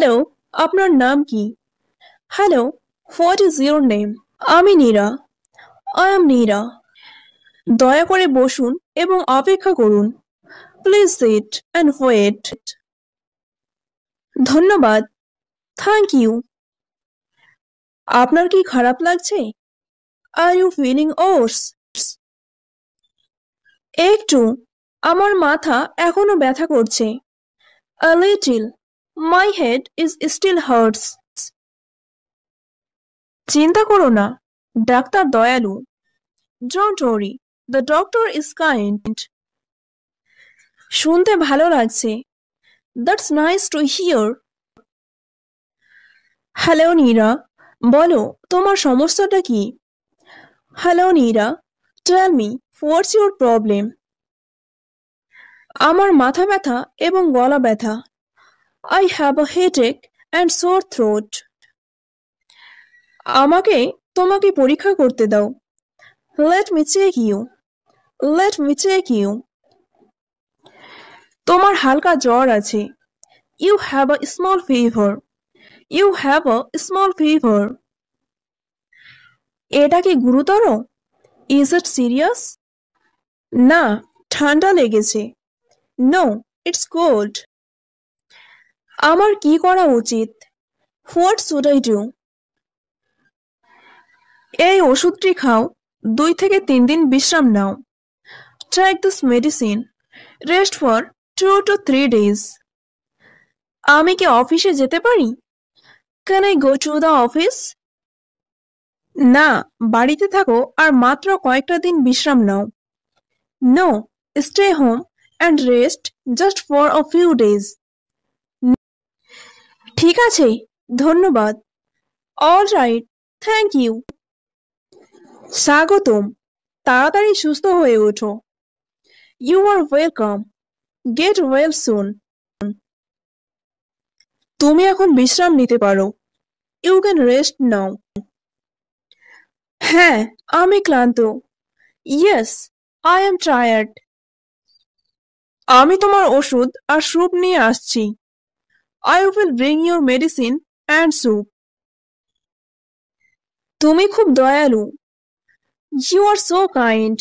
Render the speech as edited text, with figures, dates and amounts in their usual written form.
Hello, আপনার নাম কি? Hello, what is your name? আমি নীরা। I am Nira. দয়া করে বসুন এবং অপেক্ষা করুন। Please sit and wait. ধন্যবাদ। Thank you. আপনার কি খারাপ লাগছে? Are you feeling worse? একটু। আমার মাথা এখনো ব্যথা করছে। A little. My head is still hurts. চিন্তা করো না, ডাক্তার দয়ালু। Don't worry, the doctor is kind. শুনতে ভালো লাগছে। That's nice to hear. Hello Neera, বলো তোমার সমস্যাটা কি? Hello Neera, tell me what's your problem? আমার মাথা ব্যথা এবং গলা ব্যথা। I have a headache and sore throat. আমাকে তোমাকে পরীক্ষা করতে দাও। Let me check you. Let me check you. তোমার হালকা জ্বর আছে। You have a small fever. You have a small fever. এটা কি গুরুতর? Is it serious? না, ঠান্ডা লেগেছে। No, it's cold. আমার কি করা উচিত? What should I do? এই ওষুধটি খাও, 2 থেকে 3 দিন বিশ্রাম নাও। Take this medicine. Rest for 2 to 3 days. আমি কি অফিসে যেতে পারি? Can I go to the office? না, বাড়িতে থাকো আর মাত্র কয়েকটা দিন বিশ্রাম নাও। No, stay home and rest just for a few days. ঠিক আছে, ধন্যবাদ। All right, thank you. স্বাগতম, তাড়াতাড়ি সুস্থ হয়ে ওঠো। You are welcome. Get well soon. তুমি এখন বিশ্রাম নিতে পারো। You can rest now. হ্যাঁ, আমি ক্লান্ত। Yes, I am tired. আমি তোমার ওষুধ আর স্যুপ নিয়ে আসছি। I will bring your medicine and soup. তুমি খুব দয়ালু। You are so kind.